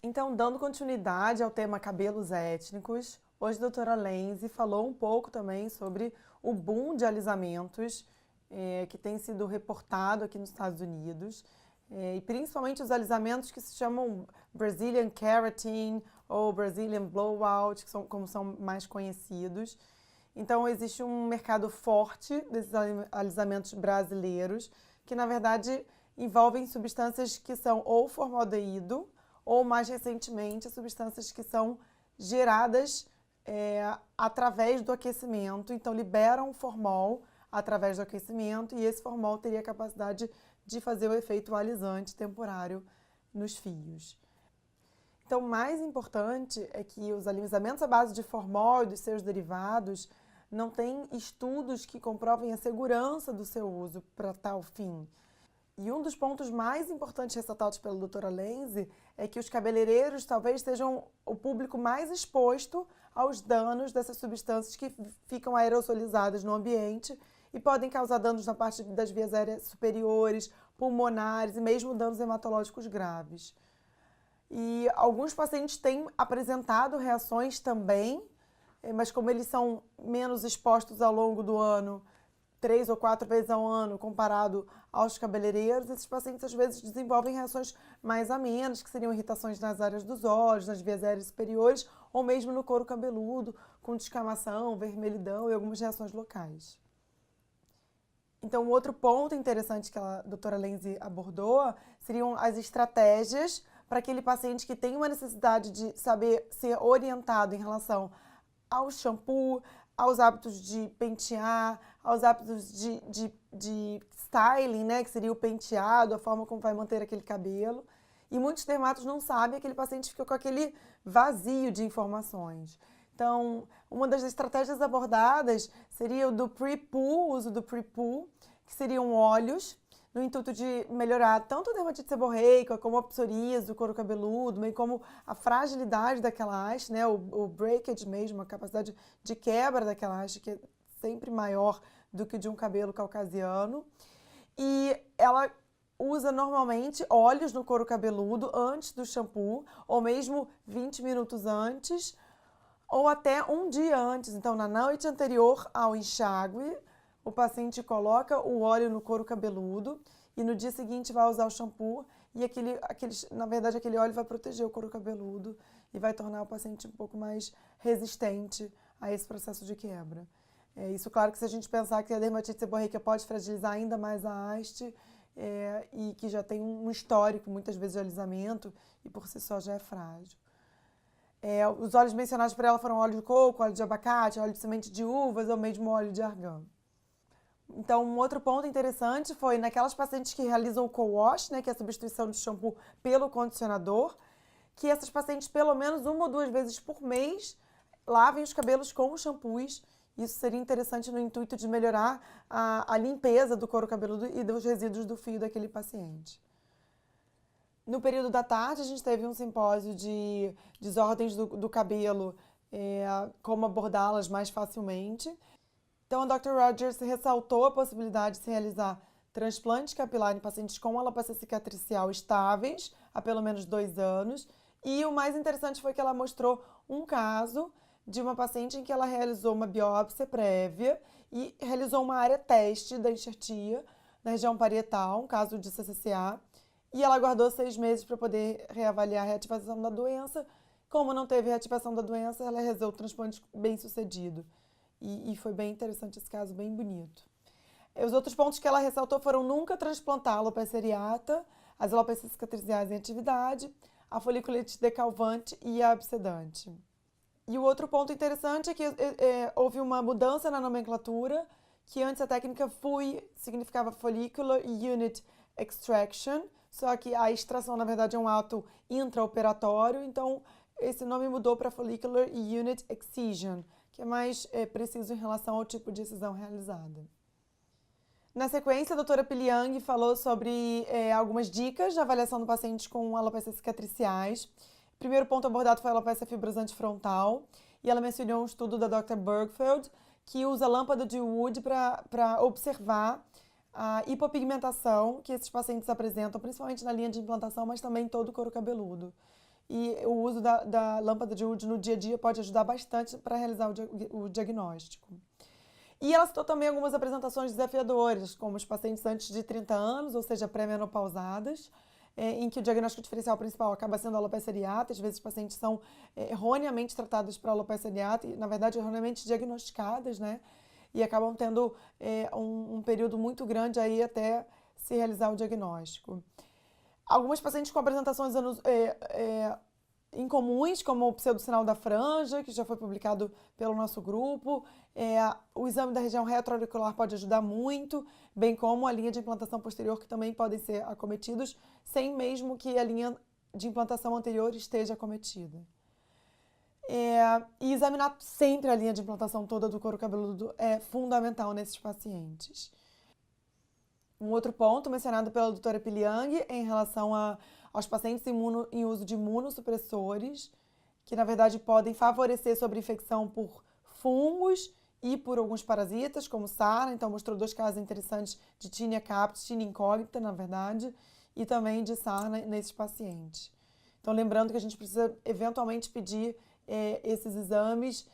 Então, dando continuidade ao tema cabelos étnicos, hoje a doutora Lenzi falou um pouco também sobre o boom de alisamentos que tem sido reportado aqui nos Estados Unidos, e principalmente os alisamentos que se chamam Brazilian Keratin ou Brazilian Blowout, que são como são mais conhecidos. Então, existe um mercado forte desses alisamentos brasileiros, que na verdade envolvem substâncias que são ou formaldeído, ou mais recentemente, substâncias que são geradas através do aquecimento, então liberam formol através do aquecimento, e esse formol teria a capacidade de fazer o efeito alisante temporário nos fios. Então, o mais importante é que os alisamentos à base de formol e dos seus derivados não têm estudos que comprovem a segurança do seu uso para tal fim. E um dos pontos mais importantes ressaltados pela doutora Lenzi é que os cabeleireiros talvez sejam o público mais exposto aos danos dessas substâncias que ficam aerosolizadas no ambiente e podem causar danos na parte das vias aéreas superiores, pulmonares e mesmo danos hematológicos graves. E alguns pacientes têm apresentado reações também, mas como eles são menos expostos ao longo do ano, 3 ou 4 vezes ao ano, comparado aos cabeleireiros, esses pacientes às vezes desenvolvem reações mais amenas, que seriam irritações nas áreas dos olhos, nas vias aéreas superiores, ou mesmo no couro cabeludo, com descamação, vermelhidão e algumas reações locais. Então, um outro ponto interessante que a doutora Lenzi abordou seriam as estratégias para aquele paciente que tem uma necessidade de saber ser orientado em relação ao shampoo, aos hábitos de pentear, aos hábitos de styling, né, que seria o penteado, a forma como vai manter aquele cabelo. E muitos dermatos não sabem, aquele paciente fica com aquele vazio de informações. Então, uma das estratégias abordadas seria o do pre-poo, o uso do pre-poo, que seriam óleos, no intuito de melhorar tanto a dermatite seborreica, como a psoríase do couro cabeludo, bem como a fragilidade daquela haste, né, o breakage mesmo, a capacidade de quebra daquela haste, que é sempre maior do que de um cabelo caucasiano. E ela usa normalmente óleos no couro cabeludo antes do shampoo, ou mesmo 20 minutos antes, ou até um dia antes. Então, na noite anterior ao enxágue, o paciente coloca o óleo no couro cabeludo e no dia seguinte vai usar o shampoo e na verdade aquele óleo vai proteger o couro cabeludo e vai tornar o paciente um pouco mais resistente a esse processo de quebra. Isso, claro, que se a gente pensar que a dermatite seborreica pode fragilizar ainda mais a haste e que já tem um histórico, muitas vezes, de alisamento e por si só já é frágil. Os óleos mencionados por ela foram óleo de coco, óleo de abacate, óleo de semente de uvas ou mesmo óleo de argã. Então, um outro ponto interessante foi naquelas pacientes que realizam o co-wash, né, que é a substituição do shampoo pelo condicionador, que essas pacientes, pelo menos 1 ou 2 vezes por mês, lavem os cabelos com os shampoos. Isso seria interessante no intuito de melhorar a limpeza do couro cabeludo e dos resíduos do fio daquele paciente. No período da tarde, a gente teve um simpósio de desordens do cabelo, como abordá-las mais facilmente. Então, a Dr. Rogers ressaltou a possibilidade de se realizar transplante capilar em pacientes com alopecia cicatricial estáveis há pelo menos 2 anos. E o mais interessante foi que ela mostrou um caso de uma paciente em que ela realizou uma biópsia prévia e realizou uma área teste da enxertia na região parietal, um caso de CCCA, e ela aguardou 6 meses para poder reavaliar a reativação da doença. Como não teve reativação da doença, ela realizou o transplante bem sucedido. E foi bem interessante esse caso, bem bonito. Os outros pontos que ela ressaltou foram nunca transplantar a alopecia areata, as alopecias cicatriciais em atividade, a foliculite decalvante e a abscedante. E o outro ponto interessante é que houve uma mudança na nomenclatura, que antes a técnica FUI significava Follicular Unit Extraction, só que a extração, na verdade, é um ato intraoperatório, então esse nome mudou para Follicular Unit Excision, que é mais preciso em relação ao tipo de excisão realizada. Na sequência, a doutora Piliang falou sobre algumas dicas de avaliação do paciente com alopecias cicatriciais. O primeiro ponto abordado foi a alopecia fibrosante frontal, e ela mencionou um estudo da Dr. Bergfeld, que usa lâmpada de Wood para observar a hipopigmentação que esses pacientes apresentam, principalmente na linha de implantação, mas também em todo o couro cabeludo. e o uso da lâmpada de Wood no dia a dia pode ajudar bastante para realizar o diagnóstico. E ela citou também algumas apresentações desafiadoras, como os pacientes antes de 30 anos, ou seja, pré-menopausadas, em que o diagnóstico diferencial principal acaba sendo a alopecia areata. Às vezes os pacientes são erroneamente tratados para alopecia areata e, na verdade, erroneamente diagnosticadas, né? E acabam tendo um período muito grande aí até se realizar o diagnóstico. Algumas pacientes com apresentações incomuns, como o pseudocinal da franja, que já foi publicado pelo nosso grupo. O exame da região retroauricular pode ajudar muito, bem como a linha de implantação posterior, que também podem ser acometidos, sem mesmo que a linha de implantação anterior esteja acometida. E examinar sempre a linha de implantação toda do couro cabeludo é fundamental nesses pacientes. Um outro ponto mencionado pela doutora Piliang em relação aos pacientes em uso de imunossupressores, que na verdade podem favorecer sobre infecção por fungos e por alguns parasitas, como sarna. Então mostrou 2 casos interessantes de Tinea capitis, Tinea incógnita, na verdade, e também de sarna nesses pacientes. Então lembrando que a gente precisa eventualmente pedir esses exames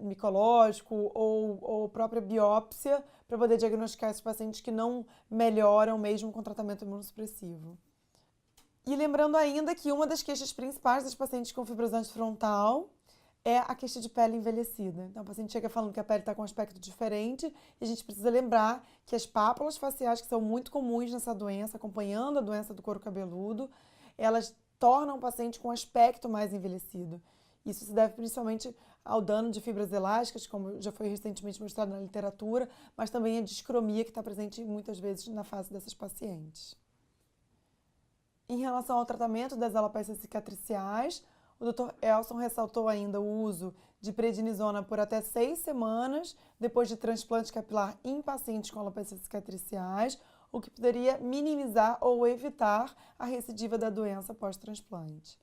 micológico ou própria biópsia para poder diagnosticar esses pacientes que não melhoram mesmo com tratamento imunossupressivo. E lembrando ainda que uma das queixas principais dos pacientes com fibrosante frontal é a queixa de pele envelhecida. Então, o paciente chega falando que a pele está com um aspecto diferente e a gente precisa lembrar que as pápulas faciais, que são muito comuns nessa doença, acompanhando a doença do couro cabeludo, elas tornam o paciente com um aspecto mais envelhecido. Isso se deve principalmente ao dano de fibras elásticas, como já foi recentemente mostrado na literatura, mas também a discromia que está presente muitas vezes na face dessas pacientes. Em relação ao tratamento das alopécias cicatriciais, o Dr. Elson ressaltou ainda o uso de prednisona por até 6 semanas depois de transplante capilar em pacientes com alopécias cicatriciais, o que poderia minimizar ou evitar a recidiva da doença pós-transplante.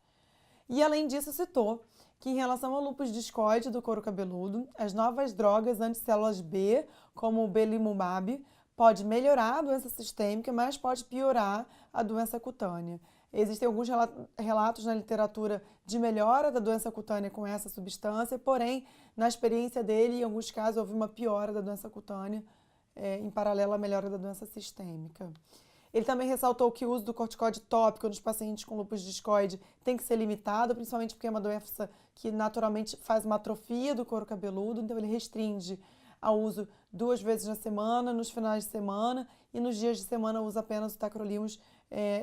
E além disso, citou que em relação ao lúpus discoide do couro cabeludo, as novas drogas anticélulas B, como o belimumab, pode melhorar a doença sistêmica, mas pode piorar a doença cutânea. Existem alguns relatos na literatura de melhora da doença cutânea com essa substância, porém, na experiência dele, em alguns casos, houve uma piora da doença cutânea em paralelo à melhora da doença sistêmica. Ele também ressaltou que o uso do corticoide tópico nos pacientes com lúpus discoide tem que ser limitado, principalmente porque é uma doença que naturalmente faz uma atrofia do couro cabeludo, então ele restringe ao uso 2 vezes na semana, nos finais de semana, e nos dias de semana usa apenas o tacrolimus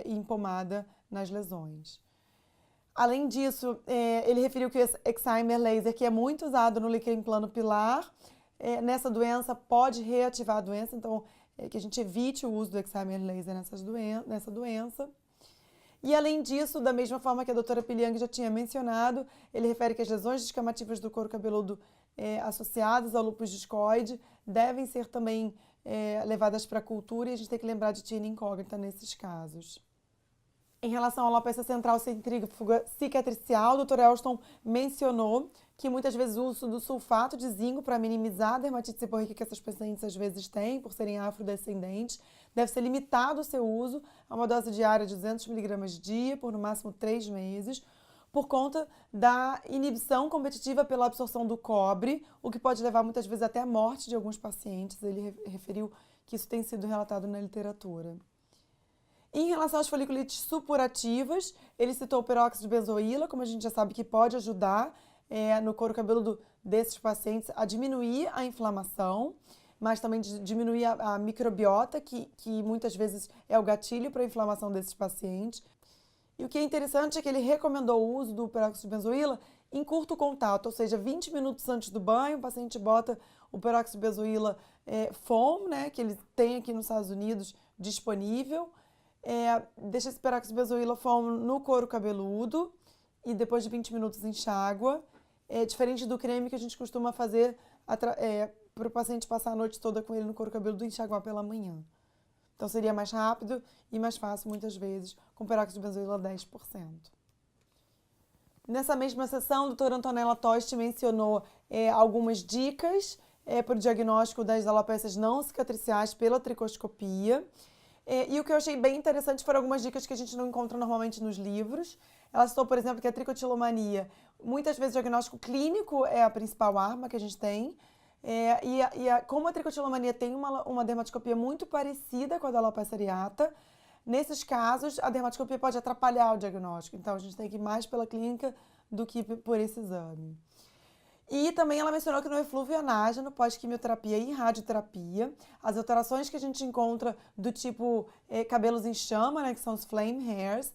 em pomada nas lesões. Além disso, ele referiu que o Excimer laser, que é muito usado no líquido plano pilar, nessa doença pode reativar a doença, então que a gente evite o uso do Excimer laser nessa doença. E além disso, da mesma forma que a doutora Piliang já tinha mencionado, ele refere que as lesões descamativas do couro cabeludo associadas ao lúpus discoide devem ser também levadas para a cultura, e a gente tem que lembrar de Tinea incógnita nesses casos. Em relação à alopecia central centrífuga cicatricial, o Dr. Elston mencionou que muitas vezes o uso do sulfato de zinco para minimizar a dermatite seborreica que essas pacientes às vezes têm, por serem afrodescendentes, deve ser limitado o seu uso a uma dose diária de 200 mg dia por no máximo 3 meses, por conta da inibição competitiva pela absorção do cobre, o que pode levar muitas vezes até a morte de alguns pacientes. Ele referiu que isso tem sido relatado na literatura. Em relação às foliculites supurativas, ele citou o peróxido de benzoíla, como a gente já sabe que pode ajudar no couro cabeludo desses pacientes a diminuir a inflamação, mas também diminuir a microbiota, que muitas vezes é o gatilho para a inflamação desses pacientes. E o que é interessante é que ele recomendou o uso do peróxido de benzoíla em curto contato, ou seja, 20 minutos antes do banho, o paciente bota o peróxido de benzoíla foam, né, que ele tem aqui nos Estados Unidos disponível, deixa esse peróxido de benzoíla foam no couro cabeludo e depois de 20 minutos enxágua. Diferente do creme que a gente costuma fazer para o paciente passar a noite toda com ele no couro cabeludo e enxaguar pela manhã. Então seria mais rápido e mais fácil muitas vezes com peróxido de benzoíla 10%. Nessa mesma sessão, a doutora Antonella Tosti mencionou algumas dicas para o diagnóstico das alopécias não cicatriciais pela tricoscopia. E o que eu achei bem interessante foram algumas dicas que a gente não encontra normalmente nos livros. Ela citou, por exemplo, que a tricotilomania, muitas vezes o diagnóstico clínico é a principal arma que a gente tem, como a tricotilomania tem uma dermatoscopia muito parecida com a da alopecia areata, nesses casos a dermatoscopia pode atrapalhar o diagnóstico, então a gente tem que ir mais pela clínica do que por esse exame. E também ela mencionou que no eflúvio anágeno, pós-quimioterapia e radioterapia, as alterações que a gente encontra do tipo cabelos em chama, né, que são os flame hairs,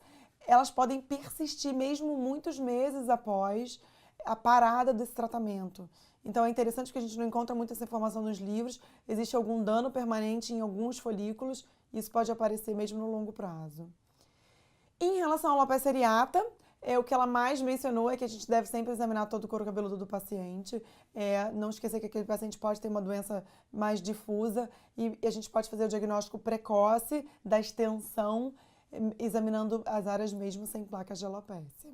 elas podem persistir mesmo muitos meses após a parada desse tratamento. Então é interessante porque a gente não encontra muita essa informação nos livros, existe algum dano permanente em alguns folículos, e isso pode aparecer mesmo no longo prazo. Em relação à alopecia areata, o que ela mais mencionou é que a gente deve sempre examinar todo o couro cabeludo do paciente, não esquecer que aquele paciente pode ter uma doença mais difusa e a gente pode fazer o diagnóstico precoce da extensão, examinando as áreas mesmo sem placas de alopecia.